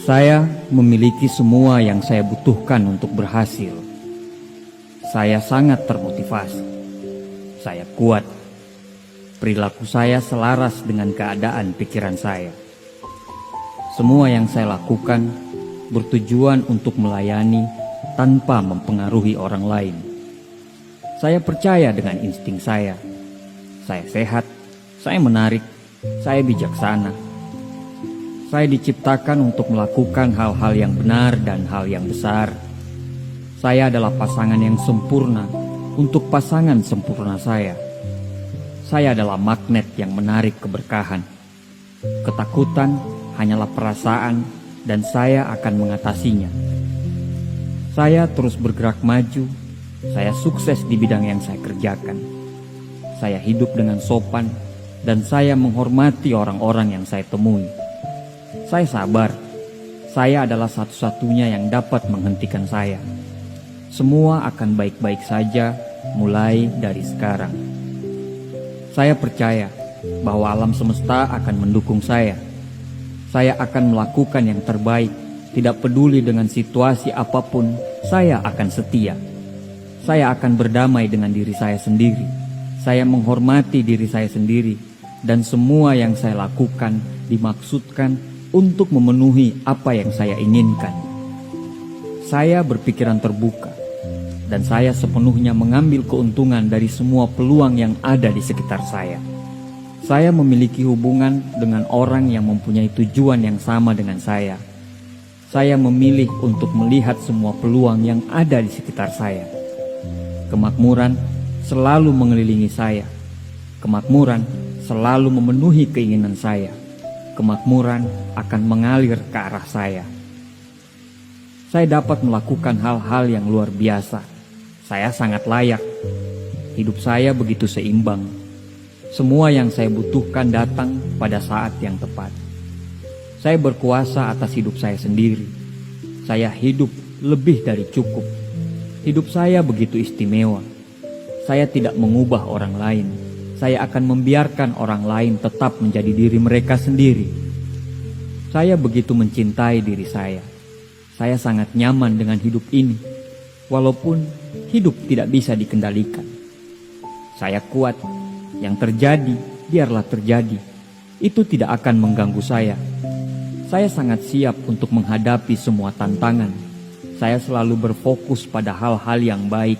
Saya memiliki semua yang saya butuhkan untuk berhasil. Saya sangat termotivasi. Saya kuat. Perilaku saya selaras dengan keadaan pikiran saya. Semua yang saya lakukan bertujuan untuk melayani tanpa mempengaruhi orang lain. Saya percaya dengan insting saya. Saya sehat, saya menarik, saya bijaksana. Saya diciptakan untuk melakukan hal-hal yang benar dan hal yang besar. Saya adalah pasangan yang sempurna untuk pasangan sempurna saya. Saya adalah magnet yang menarik keberkahan. Ketakutan hanyalah perasaan dan saya akan mengatasinya. Saya terus bergerak maju. Saya sukses di bidang yang saya kerjakan. Saya hidup dengan sopan dan saya menghormati orang-orang yang saya temui. Saya sabar. Saya adalah satu-satunya yang dapat menghentikan saya. Semua akan baik-baik saja mulai dari sekarang. Saya percaya bahwa alam semesta akan mendukung saya. Saya akan melakukan yang terbaik. Tidak peduli dengan situasi apapun, saya akan setia. Saya akan berdamai dengan diri saya sendiri. Saya menghormati diri saya sendiri. Dan semua yang saya lakukan dimaksudkan untuk memenuhi apa yang saya inginkan. Saya berpikiran terbuka, dan saya sepenuhnya mengambil keuntungan dari semua peluang yang ada di sekitar saya. Saya memiliki hubungan dengan orang yang mempunyai tujuan yang sama dengan saya. Saya memilih untuk melihat semua peluang yang ada di sekitar saya. Kemakmuran selalu mengelilingi saya. Kemakmuran selalu memenuhi keinginan saya. Kemakmuran akan mengalir ke arah saya. Saya dapat melakukan hal-hal yang luar biasa. Saya sangat layak. Hidup saya begitu seimbang. Semua yang saya butuhkan datang pada saat yang tepat. Saya berkuasa atas hidup saya sendiri. Saya hidup lebih dari cukup. Hidup saya begitu istimewa. Saya tidak mengubah orang lain. Saya akan membiarkan orang lain tetap menjadi diri mereka sendiri. Saya begitu mencintai diri saya. Saya sangat nyaman dengan hidup ini, walaupun hidup tidak bisa dikendalikan. Saya kuat. Yang terjadi, biarlah terjadi. Itu tidak akan mengganggu saya. Saya sangat siap untuk menghadapi semua tantangan. Saya selalu berfokus pada hal-hal yang baik.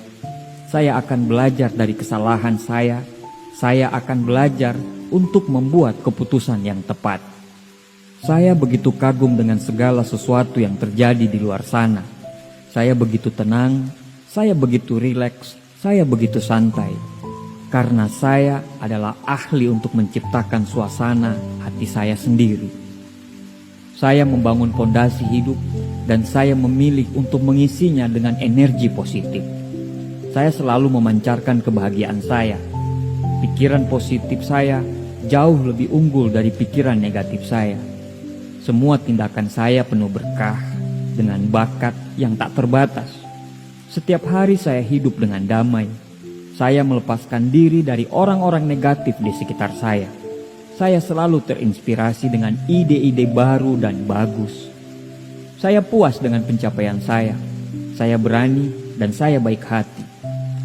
Saya akan belajar dari kesalahan saya. Saya akan belajar untuk membuat keputusan yang tepat. Saya begitu kagum dengan segala sesuatu yang terjadi di luar sana. Saya begitu tenang, saya begitu rileks, saya begitu santai. Karena saya adalah ahli untuk menciptakan suasana hati saya sendiri. Saya membangun fondasi hidup dan saya memilih untuk mengisinya dengan energi positif. Saya selalu memancarkan kebahagiaan saya. Pikiran positif saya jauh lebih unggul dari pikiran negatif saya. Semua tindakan saya penuh berkah dengan bakat yang tak terbatas. Setiap hari saya hidup dengan damai. Saya melepaskan diri dari orang-orang negatif di sekitar saya. Saya selalu terinspirasi dengan ide-ide baru dan bagus. Saya puas dengan pencapaian saya. Saya berani dan saya baik hati.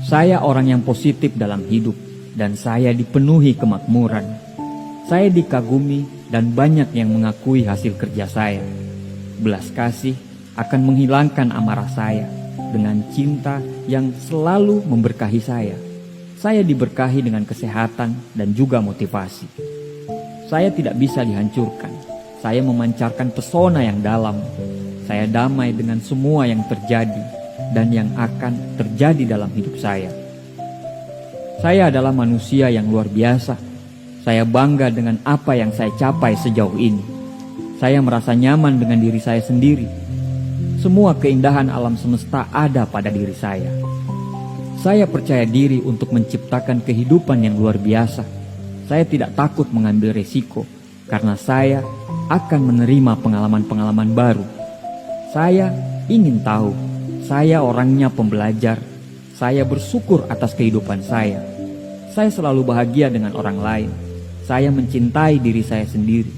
Saya orang yang positif dalam hidup. Dan saya dipenuhi kemakmuran. Saya dikagumi dan banyak yang mengakui hasil kerja saya. Belas kasih akan menghilangkan amarah saya dengan cinta yang selalu memberkahi saya. Saya diberkahi dengan kesehatan dan juga motivasi. Saya tidak bisa dihancurkan. Saya memancarkan pesona yang dalam. Saya damai dengan semua yang terjadi dan yang akan terjadi dalam hidup saya. Saya adalah manusia yang luar biasa. Saya bangga dengan apa yang saya capai sejauh ini. Saya merasa nyaman dengan diri saya sendiri. Semua keindahan alam semesta ada pada diri saya. Saya percaya diri untuk menciptakan kehidupan yang luar biasa. Saya tidak takut mengambil resiko, karena saya akan menerima pengalaman-pengalaman baru. Saya ingin tahu, saya orangnya pembelajar. Saya bersyukur atas kehidupan saya. Saya selalu bahagia dengan orang lain. Saya mencintai diri saya sendiri.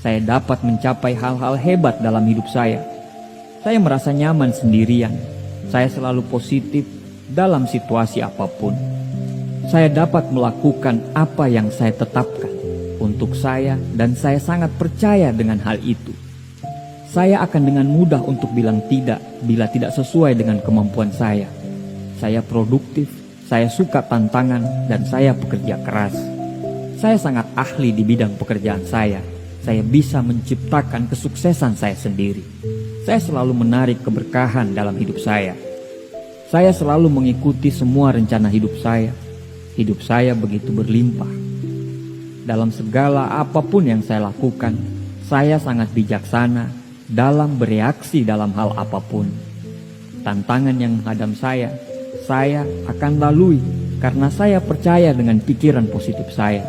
saya dapat mencapai hal-hal hebat dalam hidup saya. Saya merasa nyaman sendirian. Saya selalu positif dalam situasi apapun. Saya dapat melakukan apa yang saya tetapkan untuk saya dan saya sangat percaya dengan hal itu. Saya akan dengan mudah untuk bilang tidak bila tidak sesuai dengan kemampuan saya. Saya produktif, saya suka tantangan, dan saya pekerja keras. Saya sangat ahli di bidang pekerjaan saya. Saya bisa menciptakan kesuksesan saya sendiri. Saya selalu menarik keberkahan dalam hidup saya. Saya selalu mengikuti semua rencana hidup saya. Hidup saya begitu berlimpah. Dalam segala apapun yang saya lakukan, saya sangat bijaksana dalam bereaksi dalam hal apapun. Tantangan yang menghadang saya akan lalui karena saya percaya dengan pikiran positif saya.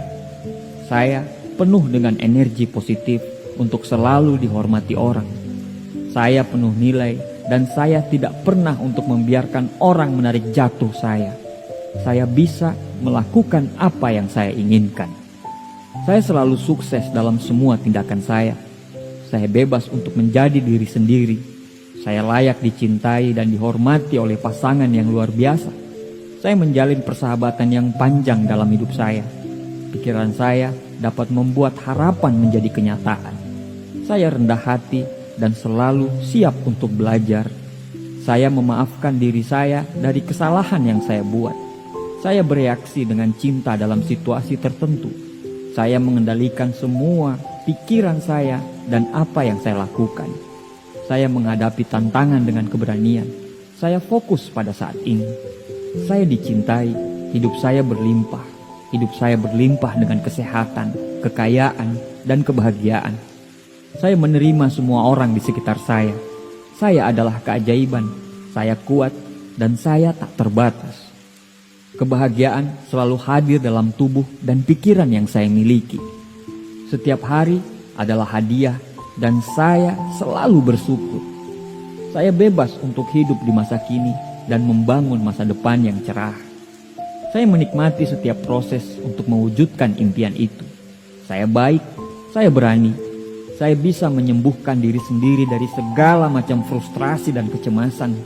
Saya penuh dengan energi positif untuk selalu dihormati orang. Saya penuh nilai dan saya tidak pernah untuk membiarkan orang menarik jatuh saya. Saya bisa melakukan apa yang saya inginkan. Saya selalu sukses dalam semua tindakan saya. Saya bebas untuk menjadi diri sendiri. Saya layak dicintai dan dihormati oleh pasangan yang luar biasa. Saya menjalin persahabatan yang panjang dalam hidup saya. Pikiran saya dapat membuat harapan menjadi kenyataan. Saya rendah hati dan selalu siap untuk belajar. Saya memaafkan diri saya dari kesalahan yang saya buat. Saya bereaksi dengan cinta dalam situasi tertentu. Saya mengendalikan semua pikiran saya dan apa yang saya lakukan. Saya menghadapi tantangan dengan keberanian. Saya fokus pada saat ini. Saya dicintai, hidup saya berlimpah. Hidup saya berlimpah dengan kesehatan, kekayaan, dan kebahagiaan. Saya menerima semua orang di sekitar saya. Saya adalah keajaiban, saya kuat, dan saya tak terbatas. Kebahagiaan selalu hadir dalam tubuh dan pikiran yang saya miliki. Setiap hari adalah hadiah dan saya selalu bersyukur. Saya bebas untuk hidup di masa kini dan membangun masa depan yang cerah. Saya menikmati setiap proses untuk mewujudkan impian itu. Saya baik, saya berani. Saya bisa menyembuhkan diri sendiri dari segala macam frustrasi dan kecemasan.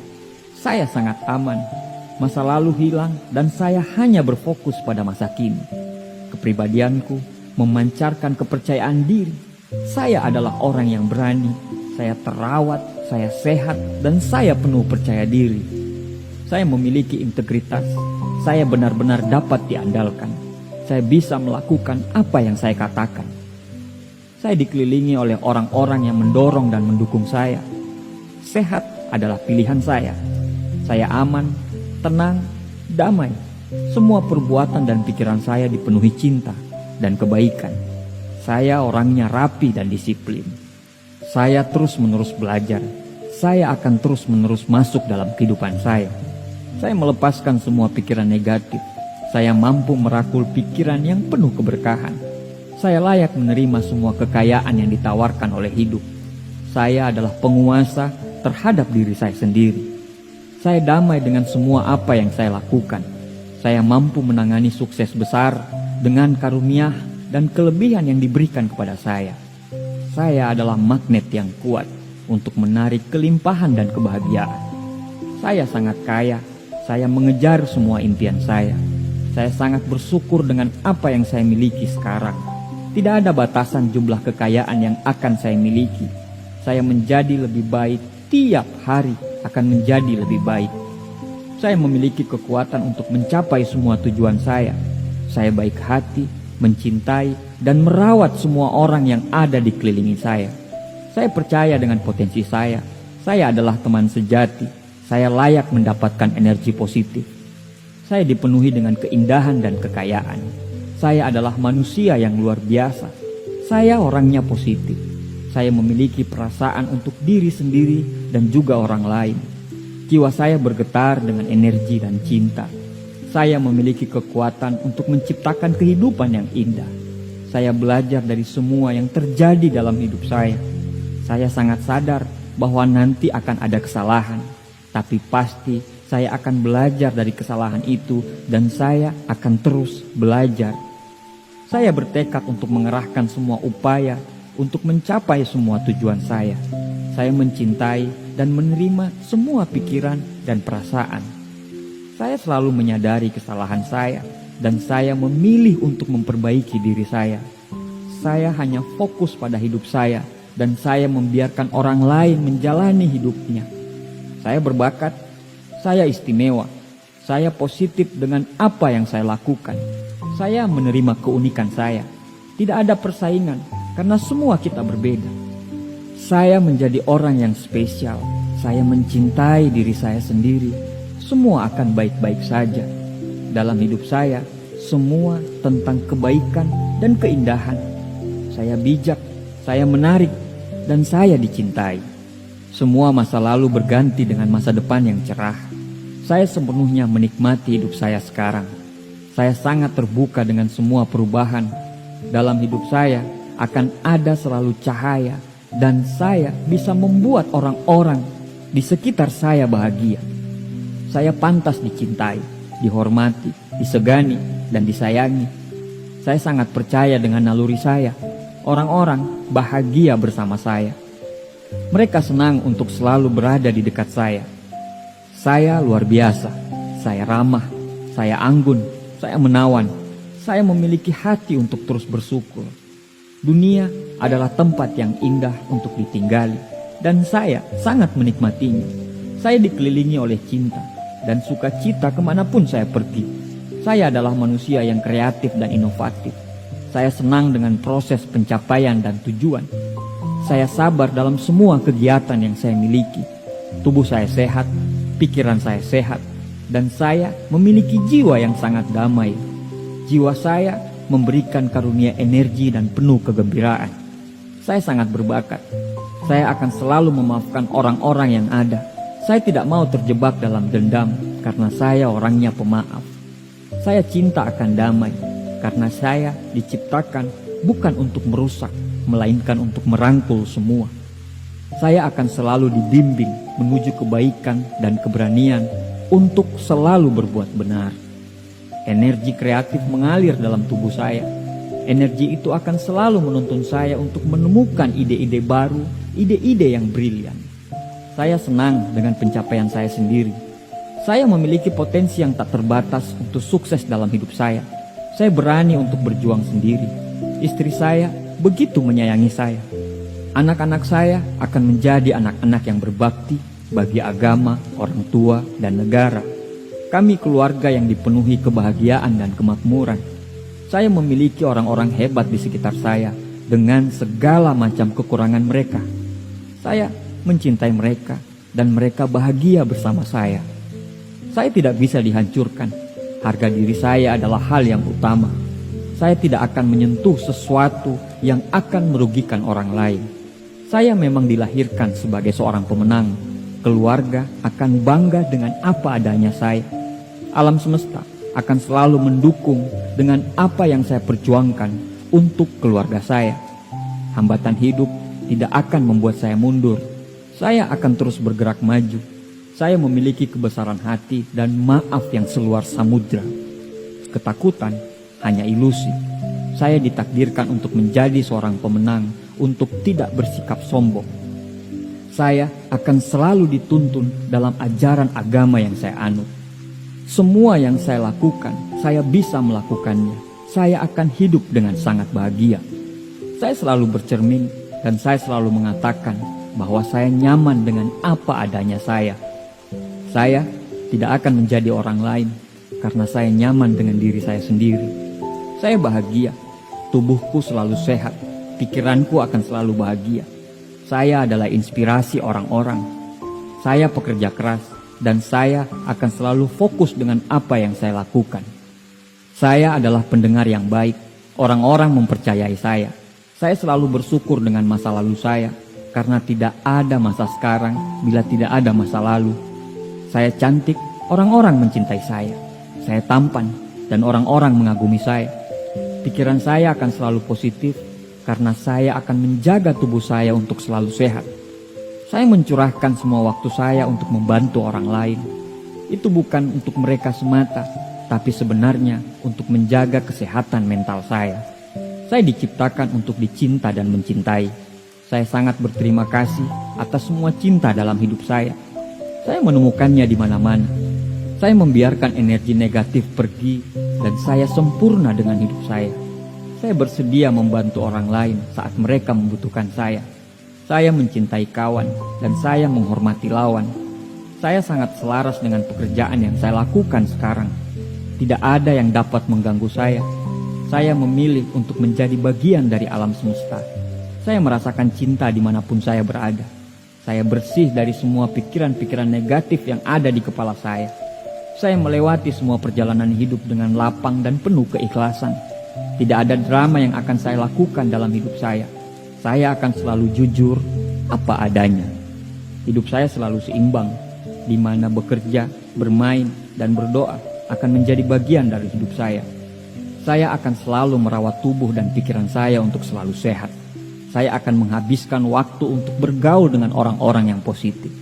Saya sangat aman. Masa lalu hilang dan saya hanya berfokus pada masa kini. Kepribadianku memancarkan kepercayaan diri. Saya adalah orang yang berani. Saya terawat, saya sehat, dan saya penuh percaya diri. Saya memiliki integritas. Saya benar-benar dapat diandalkan. Saya bisa melakukan apa yang saya katakan. Saya dikelilingi oleh orang-orang yang mendorong dan mendukung saya. Sehat adalah pilihan saya. Saya aman, tenang, damai. Semua perbuatan dan pikiran saya dipenuhi cinta dan kebaikan. Saya orangnya rapi dan disiplin. Saya terus-menerus belajar. Saya akan terus-menerus masuk dalam kehidupan saya. Saya melepaskan semua pikiran negatif. Saya mampu merakul pikiran yang penuh keberkahan. Saya layak menerima semua kekayaan yang ditawarkan oleh hidup. Saya adalah penguasa terhadap diri saya sendiri. Saya damai dengan semua apa yang saya lakukan. Saya mampu menangani sukses besar dengan karunia dan kelebihan yang diberikan kepada saya. Saya adalah magnet yang kuat untuk menarik kelimpahan dan kebahagiaan. Saya sangat kaya. Saya mengejar semua impian saya. Saya sangat bersyukur dengan apa yang saya miliki sekarang. Tidak ada batasan jumlah kekayaan yang akan saya miliki. Saya menjadi lebih baik tiap hari. Akan menjadi lebih baik. Saya memiliki kekuatan untuk mencapai semua tujuan saya. Saya baik hati, mencintai, dan merawat semua orang yang ada di kelilingi saya. Saya percaya dengan potensi saya. Saya adalah teman sejati. Saya layak mendapatkan energi positif. Saya dipenuhi dengan keindahan dan kekayaan. Saya adalah manusia yang luar biasa. Saya orangnya positif. Saya memiliki perasaan untuk diri sendiri dan juga orang lain. Jiwa saya bergetar dengan energi dan cinta. Saya memiliki kekuatan untuk menciptakan kehidupan yang indah. Saya belajar dari semua yang terjadi dalam hidup saya. Saya sangat sadar bahwa nanti akan ada kesalahan. Tapi pasti saya akan belajar dari kesalahan itu dan saya akan terus belajar. Saya bertekad untuk mengerahkan semua upaya untuk mencapai semua tujuan saya. Saya mencintai dan menerima semua pikiran dan perasaan. Saya selalu menyadari kesalahan saya dan saya memilih untuk memperbaiki diri saya. Saya hanya fokus pada hidup saya dan saya membiarkan orang lain menjalani hidupnya. Saya berbakat, saya istimewa, saya positif dengan apa yang saya lakukan. Saya menerima keunikan saya. Tidak ada persaingan karena semua kita berbeda. Saya menjadi orang yang spesial. Saya mencintai diri saya sendiri. Semua akan baik-baik saja. Dalam hidup saya, semua tentang kebaikan dan keindahan. Saya bijak, saya menarik, dan saya dicintai. Semua masa lalu berganti dengan masa depan yang cerah. Saya sepenuhnya menikmati hidup saya sekarang. Saya sangat terbuka dengan semua perubahan. Dalam hidup saya akan ada selalu cahaya, dan saya bisa membuat orang-orang di sekitar saya bahagia. Saya pantas dicintai, dihormati, disegani, dan disayangi. Saya sangat percaya dengan naluri saya. Orang-orang bahagia bersama saya. Mereka senang untuk selalu berada di dekat saya. Saya luar biasa. Saya ramah, saya anggun, saya menawan. Saya memiliki hati untuk terus bersyukur. Dunia adalah tempat yang indah untuk ditinggali, dan saya sangat menikmatinya. Saya dikelilingi oleh cinta dan sukacita kemanapun saya pergi. Saya adalah manusia yang kreatif dan inovatif. Saya senang dengan proses pencapaian dan tujuan. Saya sabar dalam semua kegiatan yang saya miliki. Tubuh saya sehat, pikiran saya sehat, dan saya memiliki jiwa yang sangat damai. Jiwa saya memberikan karunia energi dan penuh kegembiraan. Saya sangat berbakat. Saya akan selalu memaafkan orang-orang yang ada. Saya tidak mau terjebak dalam dendam karena saya orangnya pemaaf. Saya cinta akan damai karena saya diciptakan bukan untuk merusak, melainkan untuk merangkul semua. Saya akan selalu dibimbing menuju kebaikan dan keberanian untuk selalu berbuat benar. Energi kreatif mengalir dalam tubuh saya. Energi itu akan selalu menuntun saya untuk menemukan ide-ide baru, ide-ide yang brilian. Saya senang dengan pencapaian saya sendiri. Saya memiliki potensi yang tak terbatas untuk sukses dalam hidup saya. Saya berani untuk berjuang sendiri. Istri saya begitu menyayangi saya. Anak-anak saya akan menjadi anak-anak yang berbakti bagi agama, orang tua, dan negara. Kami keluarga yang dipenuhi kebahagiaan dan kemakmuran. Saya memiliki orang-orang hebat di sekitar saya dengan segala macam kekurangan mereka. Saya mencintai mereka dan mereka bahagia bersama saya. Saya tidak bisa dihancurkan. Harga diri saya adalah hal yang utama. Saya tidak akan menyentuh sesuatu yang akan merugikan orang lain. Saya memang dilahirkan sebagai seorang pemenang. Keluarga akan bangga dengan apa adanya saya. Alam semesta akan selalu mendukung dengan apa yang saya perjuangkan untuk keluarga saya. Hambatan hidup tidak akan membuat saya mundur. Saya akan terus bergerak maju. Saya memiliki kebesaran hati dan maaf yang seluas samudra. Ketakutan hanya ilusi. Saya ditakdirkan untuk menjadi seorang pemenang, untuk tidak bersikap sombong. Saya akan selalu dituntun dalam ajaran agama yang saya anut. Semua yang saya lakukan, saya bisa melakukannya. Saya akan hidup dengan sangat bahagia. Saya selalu bercermin dan saya selalu mengatakan bahwa saya nyaman dengan apa adanya saya. Saya tidak akan menjadi orang lain karena saya nyaman dengan diri saya sendiri. Saya bahagia, tubuhku selalu sehat, pikiranku akan selalu bahagia. Saya adalah inspirasi orang-orang. Saya pekerja keras dan saya akan selalu fokus dengan apa yang saya lakukan. Saya adalah pendengar yang baik. Orang-orang mempercayai saya. Saya selalu bersyukur dengan masa lalu saya karena tidak ada masa sekarang bila tidak ada masa lalu. Saya cantik, orang-orang mencintai saya. Saya tampan, dan orang-orang mengagumi saya. Pikiran saya akan selalu positif, karena saya akan menjaga tubuh saya untuk selalu sehat. Saya mencurahkan semua waktu saya untuk membantu orang lain. Itu bukan untuk mereka semata, tapi sebenarnya untuk menjaga kesehatan mental saya. Saya diciptakan untuk dicinta dan mencintai. Saya sangat berterima kasih atas semua cinta dalam hidup saya. Saya menemukannya di mana-mana. Saya membiarkan energi negatif pergi dan saya sempurna dengan hidup saya. Saya bersedia membantu orang lain saat mereka membutuhkan saya. Saya mencintai kawan dan saya menghormati lawan. Saya sangat selaras dengan pekerjaan yang saya lakukan sekarang. Tidak ada yang dapat mengganggu saya. Saya memilih untuk menjadi bagian dari alam semesta. Saya merasakan cinta dimanapun saya berada. Saya bersih dari semua pikiran-pikiran negatif yang ada di kepala saya. Saya melewati semua perjalanan hidup dengan lapang dan penuh keikhlasan. Tidak ada drama yang akan saya lakukan dalam hidup saya. Saya akan selalu jujur apa adanya. Hidup saya selalu seimbang, di mana bekerja, bermain, dan berdoa akan menjadi bagian dari hidup saya. Saya akan selalu merawat tubuh dan pikiran saya untuk selalu sehat. Saya akan menghabiskan waktu untuk bergaul dengan orang-orang yang positif.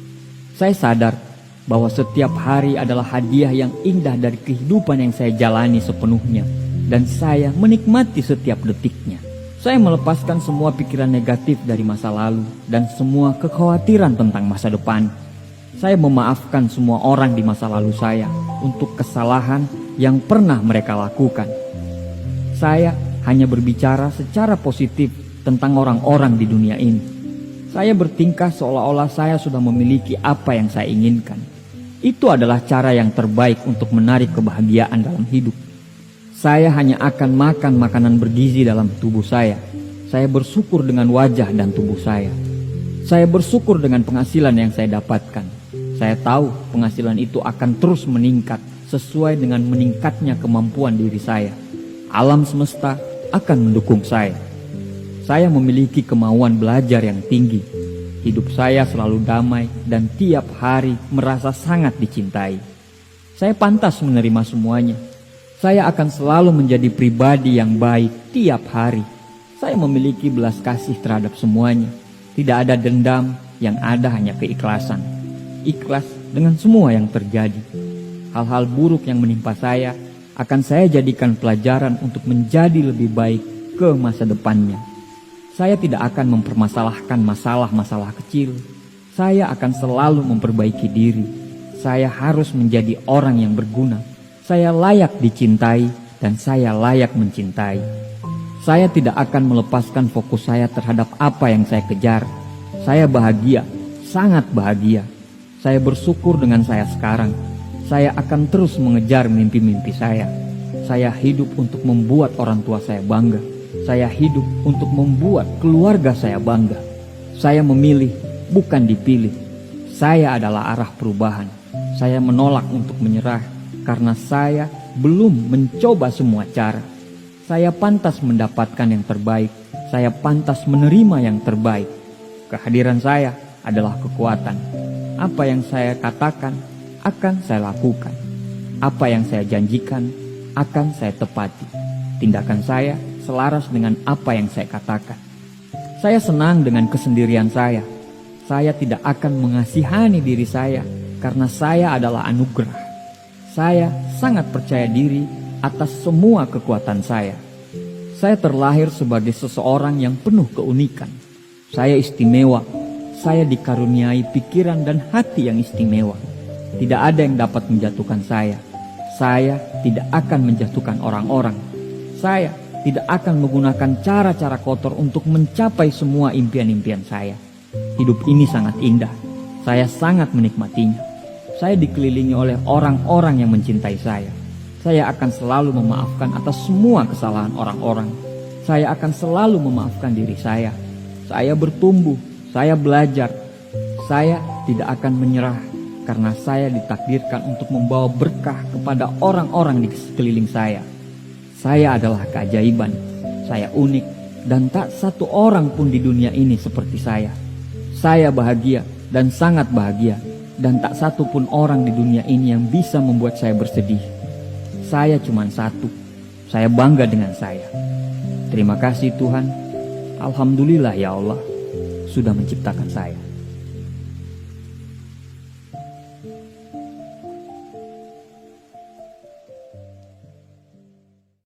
Saya sadar bahwa setiap hari adalah hadiah yang indah dari kehidupan yang saya jalani sepenuhnya, dan saya menikmati setiap detiknya. Saya melepaskan semua pikiran negatif dari masa lalu dan semua kekhawatiran tentang masa depan. Saya memaafkan semua orang di masa lalu saya untuk kesalahan yang pernah mereka lakukan. Saya hanya berbicara secara positif tentang orang-orang di dunia ini. Saya bertingkah seolah-olah saya sudah memiliki apa yang saya inginkan. Itu adalah cara yang terbaik untuk menarik kebahagiaan dalam hidup. Saya hanya akan makan makanan bergizi dalam tubuh saya. Saya bersyukur dengan wajah dan tubuh saya. Saya bersyukur dengan penghasilan yang saya dapatkan. Saya tahu penghasilan itu akan terus meningkat sesuai dengan meningkatnya kemampuan diri saya. Alam semesta akan mendukung saya. Saya memiliki kemauan belajar yang tinggi. Hidup saya selalu damai dan tiap hari merasa sangat dicintai. Saya pantas menerima semuanya. Saya akan selalu menjadi pribadi yang baik tiap hari. Saya memiliki belas kasih terhadap semuanya. Tidak ada dendam, yang ada hanya keikhlasan. Ikhlas dengan semua yang terjadi. Hal-hal buruk yang menimpa saya akan saya jadikan pelajaran untuk menjadi lebih baik ke masa depannya. Saya tidak akan mempermasalahkan masalah-masalah kecil. Saya akan selalu memperbaiki diri. Saya harus menjadi orang yang berguna. Saya layak dicintai dan saya layak mencintai. Saya tidak akan melepaskan fokus saya terhadap apa yang saya kejar. Saya bahagia, sangat bahagia. Saya bersyukur dengan saya sekarang. Saya akan terus mengejar mimpi-mimpi saya. Saya hidup untuk membuat orang tua saya bangga. Saya hidup untuk membuat keluarga saya bangga. Saya memilih, bukan dipilih. Saya adalah arah perubahan. Saya menolak untuk menyerah karena saya belum mencoba semua cara. Saya pantas mendapatkan yang terbaik. Saya pantas menerima yang terbaik. Kehadiran saya adalah kekuatan. Apa yang saya katakan akan saya lakukan. Apa yang saya janjikan akan saya tepati. Tindakan saya selaras dengan apa yang saya katakan. Saya senang dengan kesendirian saya. Saya tidak akan mengasihani diri saya karena saya adalah anugerah. Saya sangat percaya diri atas semua kekuatan saya. Saya terlahir sebagai seseorang yang penuh keunikan. Saya istimewa. Saya dikaruniai pikiran dan hati yang istimewa. Tidak ada yang dapat menjatuhkan saya. Saya tidak akan menjatuhkan orang-orang. Saya tidak akan menggunakan cara-cara kotor untuk mencapai semua impian-impian saya. Hidup ini sangat indah. Saya sangat menikmatinya. Saya dikelilingi oleh orang-orang yang mencintai saya. Saya akan selalu memaafkan atas semua kesalahan orang-orang. Saya akan selalu memaafkan diri saya. Saya bertumbuh, saya belajar. Saya tidak akan menyerah karena saya ditakdirkan untuk membawa berkah kepada orang-orang di sekeliling saya. Saya adalah keajaiban. Saya unik dan tak satu orang pun di dunia ini seperti saya. Saya bahagia dan sangat bahagia. Dan tak satu pun orang di dunia ini yang bisa membuat saya bersedih. Saya cuma satu. Saya bangga dengan saya. Terima kasih Tuhan. Alhamdulillah ya Allah sudah menciptakan saya.